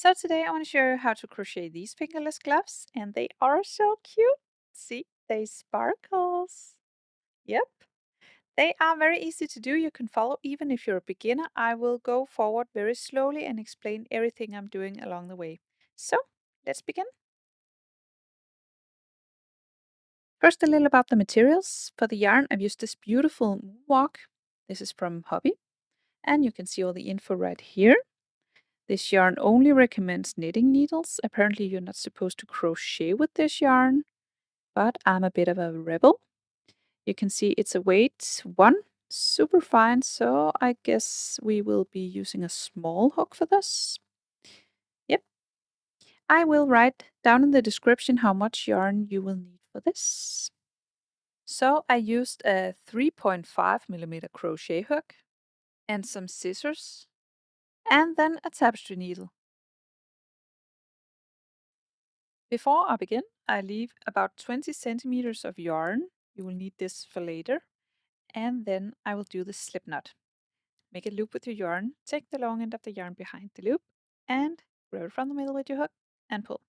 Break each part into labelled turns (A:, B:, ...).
A: So today I want to show you how to crochet these fingerless gloves, and they are so cute. See, they sparkles. Yep, they are very easy to do. You can follow even if you're a beginner. I will go forward very slowly and explain everything I'm doing along the way. So let's begin. First, a little about the materials. For the yarn, I've used this beautiful moonwalk. This is from Hobby, and you can see all the info right here. This yarn only recommends knitting needles. Apparently, you're not supposed to crochet with this yarn, but I'm a bit of a rebel. You can see it's a weight 1, super fine, so I guess we will be using a small hook for this. Yep, I will write down in the description how much yarn you will need for this. So I used a 3.5mm crochet hook and some scissors and then a tapestry needle. Before I begin, I leave about 20 centimeters of yarn. You will need this for later. And then I will do the slip knot. Make a loop with your yarn, take the long end of the yarn behind the loop, and grab it from the middle with your hook and pull.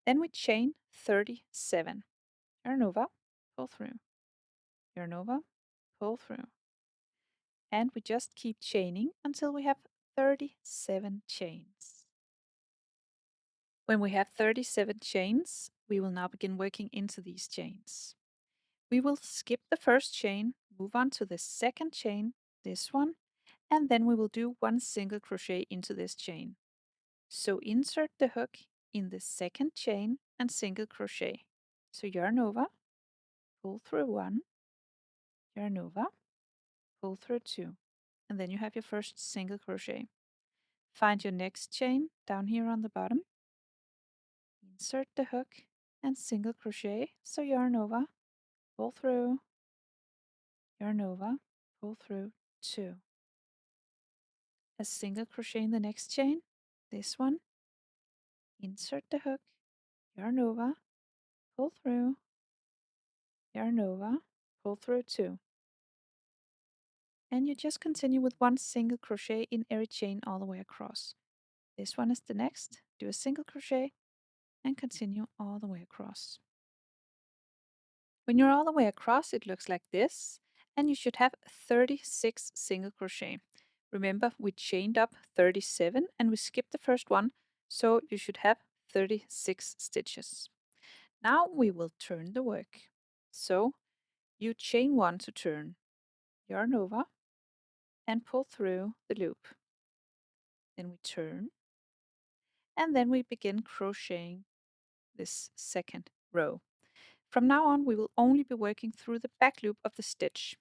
A: Then we chain 37. Yarn over, pull through. Yarn over, pull through. And we just keep chaining until we have 37 chains. When we have 37 chains, we will now begin working into these chains. We will skip the first chain, move on to the second chain, this one, and then we will do one single crochet into this chain. So insert the hook in the second chain and single crochet. So yarn over, pull through 1, yarn over, pull through 2, and then you have your first single crochet. Find your next chain down here on the bottom, insert the hook and single crochet. So yarn over, pull through, yarn over, pull through 2. A single crochet in the next chain, this one, insert the hook, yarn over, pull through, yarn over, pull through 2. And you just continue with one single crochet in every chain all the way across. This one is the next. Do a single crochet and continue all the way across. When you're all the way across, it looks like this, and you should have 36 single crochet. Remember, we chained up 37 and we skipped the first one, so you should have 36 stitches. Now we will turn the work. So you chain 1 to turn, yarn over, and pull through the loop. Then we turn, and then we begin crocheting this second row. From now on, we will only be working through the back loop of the stitch.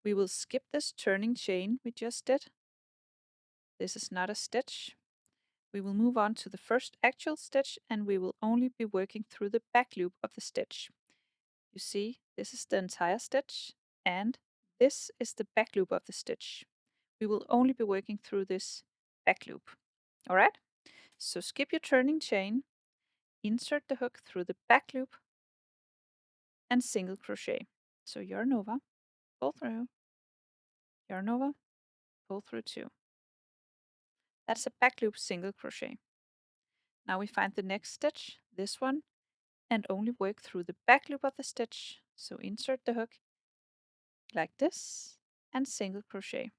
A: We will skip this turning chain we just did. This is not a stitch. We will move on to the first actual stitch, and we will only be working through the back loop of the stitch. You see, this is the entire stitch, and this is the back loop of the stitch. We will only be working through this back loop. Alright? So skip your turning chain, insert the hook through the back loop, and single crochet. So yarn over, pull through, yarn over, pull through 2. That's a back loop single crochet. Now we find the next stitch, this one, and only work through the back loop of the stitch. So insert the hook like this and single crochet.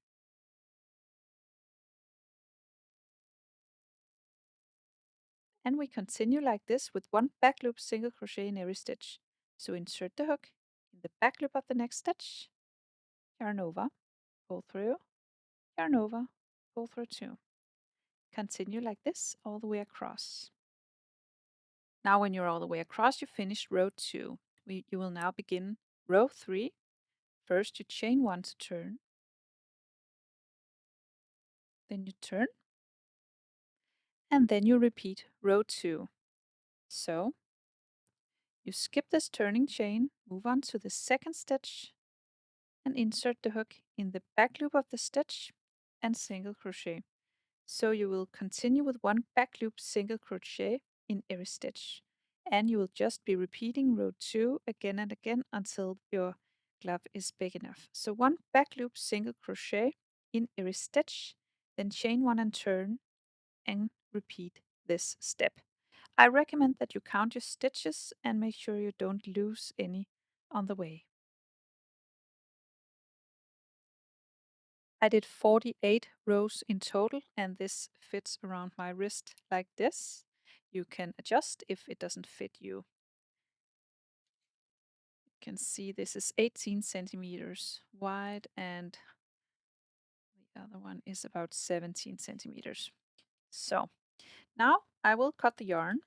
A: And we continue like this with one back loop single crochet in every stitch. So insert the hook in the back loop of the next stitch, yarn over, pull through, yarn over, pull through 2. Continue like this all the way across. Now when you're all the way across, you finished row 2. You will now begin row 3. First you chain 1 to turn, then you turn, and then you repeat row 2. So you skip this turning chain, move on to the second stitch, and insert the hook in the back loop of the stitch and single crochet. So you will continue with one back loop single crochet in every stitch, and you will just be repeating row 2 again and again until your glove is big enough. So one back loop single crochet in every stitch, then chain 1 and turn, and repeat this step. I recommend that you count your stitches and make sure you don't lose any on the way. I did 48 rows in total, and this fits around my wrist like this. You can adjust if it doesn't fit you. You can see this is 18 centimeters wide and the other one is about 17 centimeters. So now I will cut the yarn.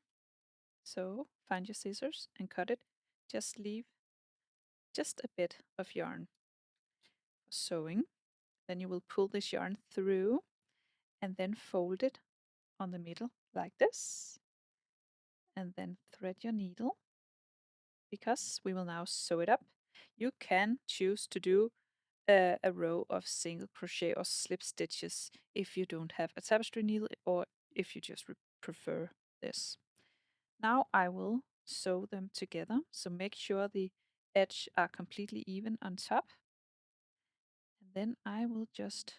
A: So find your scissors and cut it. Just leave just a bit of yarn for sewing. Then you will pull this yarn through and then fold it on the middle like this. And then thread your needle because we will now sew it up. You can choose to do a row of single crochet or slip stitches if you don't have a tapestry needle or if you just prefer this. Now I will sew them together, so make sure the edge are completely even on top. And then I will just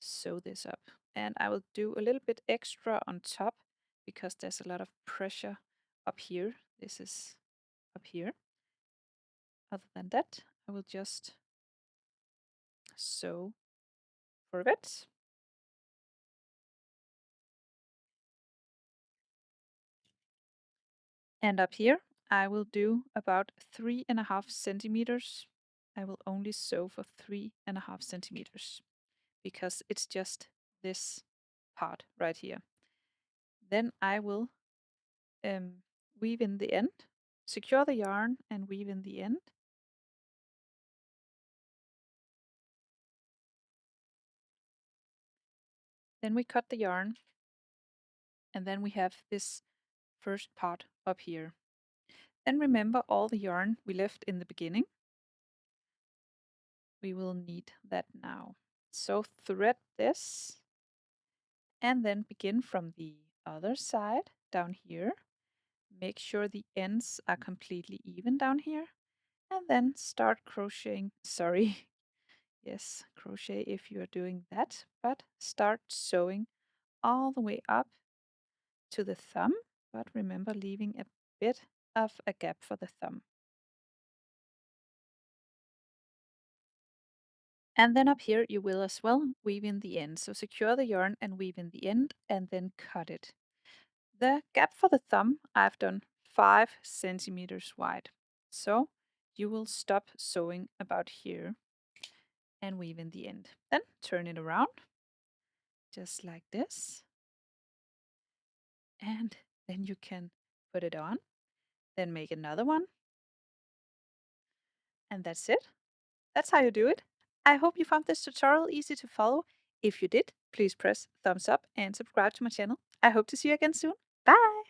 A: sew this up. And I will do a little bit extra on top because there's a lot of pressure up here. This is up here. Other than that, I will just sew for a bit. And up here, I will do about 3.5 centimeters. I will only sew for 3.5 centimeters because it's just this part right here. Then I will weave in the end, secure the yarn and weave in the end. Then we cut the yarn and then we have this first part up here. Then remember all the yarn we left in the beginning. We will need that now. So thread this and then begin from the other side down here. Make sure the ends are completely even down here and then start crocheting. Sorry. Yes, crochet if you are doing that, but start sewing all the way up to the thumb, but remember leaving a bit of a gap for the thumb. And then up here you will as well weave in the end. So secure the yarn and weave in the end and then cut it. The gap for the thumb I've done 5 centimeters wide. So you will stop sewing about here and weave in the end. Then turn it around just like this. And then you can put it on. Then make another one. And that's it. That's how you do it. I hope you found this tutorial easy to follow. If you did, please press thumbs up and subscribe to my channel. I hope to see you again soon. Bye!